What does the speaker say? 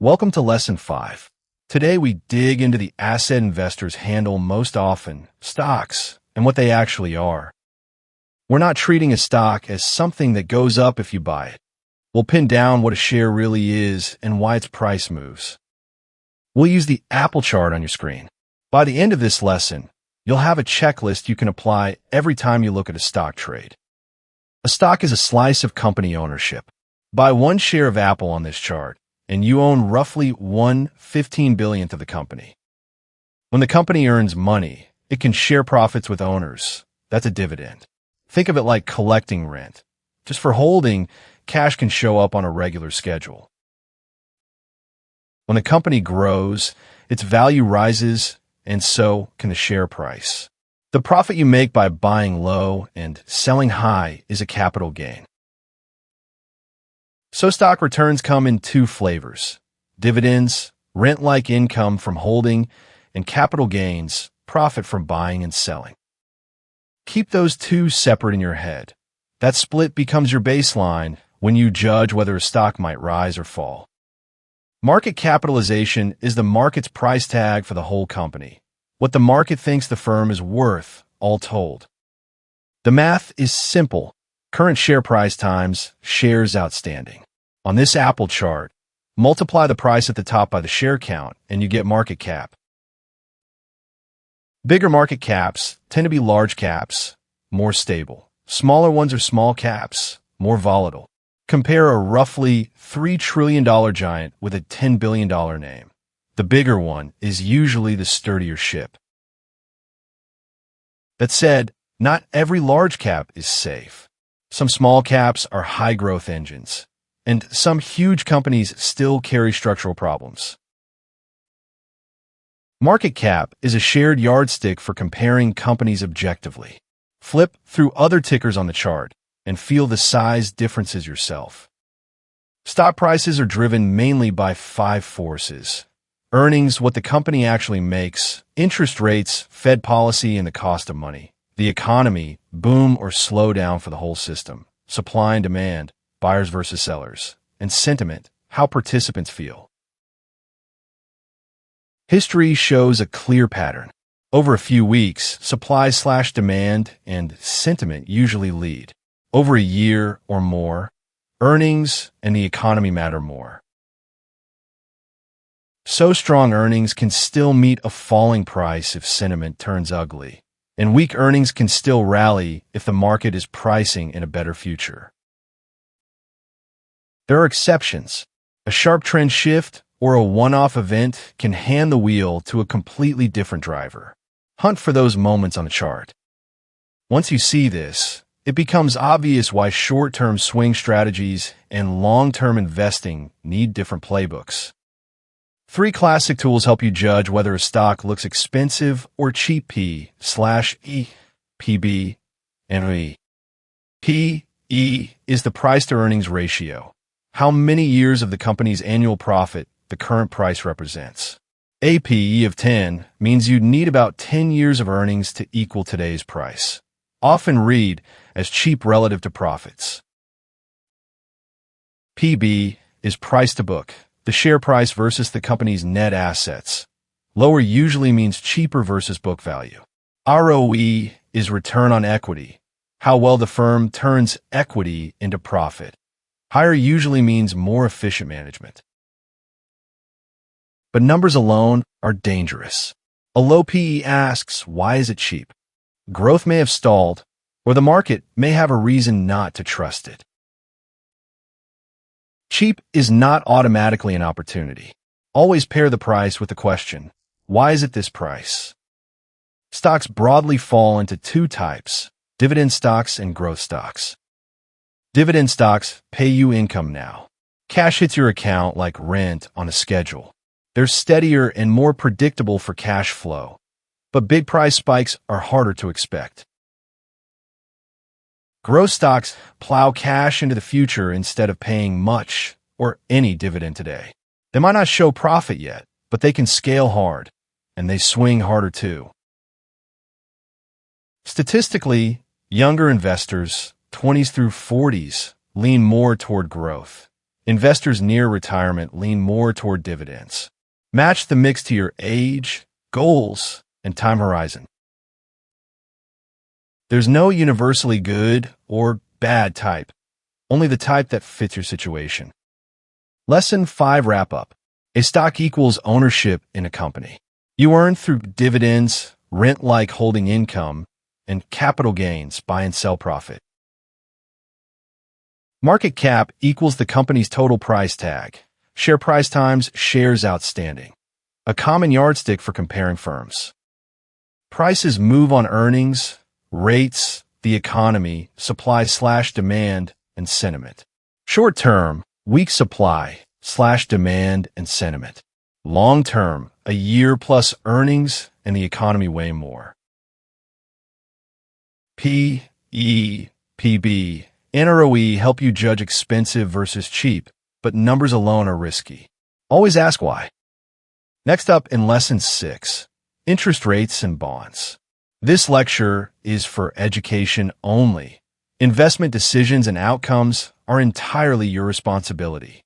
Welcome to Lesson 5. Today we dig into the asset investors handle most often, stocks, and what they actually are. We're not treating a stock as something that goes up if you buy it. We'll pin down what a share really is and why its price moves. We'll use the Apple chart on your screen. By the end of this lesson, you'll have a checklist you can apply every time you look at a stock trade. A stock is a slice of company ownership. Buy one share of Apple on this chart, and you own roughly 1/15 billionth of the company. When the company earns money, it can share profits with owners. That's a dividend. Think of it like collecting rent. Just for holding, cash can show up on a regular schedule. When the company grows, its value rises, and so can the share price. The profit you make by buying low and selling high is a capital gain. So stock returns come in two flavors: dividends, rent-like income from holding, and capital gains, profit from buying and selling. Keep those two separate in your head. That split becomes your baseline when you judge whether a stock might rise or fall. Market capitalization is the market's price tag for the whole company, what the market thinks the firm is worth, all told. The math is simple: current share price times shares outstanding. On this Apple chart, multiply the price at the top by the share count, and you get market cap. Bigger market caps tend to be large caps, more stable. Smaller ones are small caps, more volatile. Compare a roughly $3 trillion giant with a $10 billion name. The bigger one is usually the sturdier ship. That said, not every large cap is safe. Some small caps are high-growth engines, and some huge companies still carry structural problems. Market cap is a shared yardstick for comparing companies objectively. Flip through other tickers on the chart and feel the size differences yourself. Stock prices are driven mainly by 5 forces: earnings, what the company actually makes; interest rates, Fed policy, and the cost of money; the economy, boom or slow down for the whole system; supply and demand, buyers versus sellers; and sentiment, how participants feel. History shows a clear pattern. Over a few weeks, supply/demand and sentiment usually lead. Over a year or more, earnings and the economy matter more. So strong earnings can still meet a falling price if sentiment turns ugly, and weak earnings can still rally if the market is pricing in a better future. There are exceptions. A sharp trend shift or a one-off event can hand the wheel to a completely different driver. Hunt for those moments on the chart. Once you see this, it becomes obvious why short-term swing strategies and long-term investing need different playbooks. 3 classic tools help you judge whether a stock looks expensive or cheap: P/E, PB, and E. P/E is the price-to-earnings ratio, how many years of the company's annual profit the current price represents. A P/E of 10 means you'd need about 10 years of earnings to equal today's price, often read as cheap relative to profits. PB is price to book, the share price versus the company's net assets. Lower usually means cheaper versus book value. ROE is return on equity, how well the firm turns equity into profit. Higher usually means more efficient management. But numbers alone are dangerous. A low PE asks, why is it cheap? Growth may have stalled, or the market may have a reason not to trust it. Cheap is not automatically an opportunity. Always pair the price with the question, why is it this price? Stocks broadly fall into 2 types: dividend stocks and growth stocks. Dividend stocks pay you income now. Cash hits your account like rent on a schedule. They're steadier and more predictable for cash flow, but big price spikes are harder to expect. Growth stocks plow cash into the future instead of paying much or any dividend today. They might not show profit yet, but they can scale hard, and they swing harder too. Statistically, younger investors, 20s through 40s, lean more toward growth. Investors near retirement lean more toward dividends. Match the mix to your age, goals, and time horizon. There's no universally good or bad type, only the type that fits your situation. Lesson 5 wrap-up. A stock equals ownership in a company. You earn through dividends, rent-like holding income, and capital gains, buy and sell profit. Market cap equals the company's total price tag. Share price times shares outstanding. A common yardstick for comparing firms. Prices move on earnings, rates, the economy, supply/demand, and sentiment. Short term, weak supply/demand and sentiment. Long term, a year plus earnings and the economy way more. P/E, PB, and ROE help you judge expensive versus cheap, but numbers alone are risky. Always ask why. Next up in Lesson 6, Interest Rates and Bonds. This lecture is for education only. Investment decisions and outcomes are entirely your responsibility.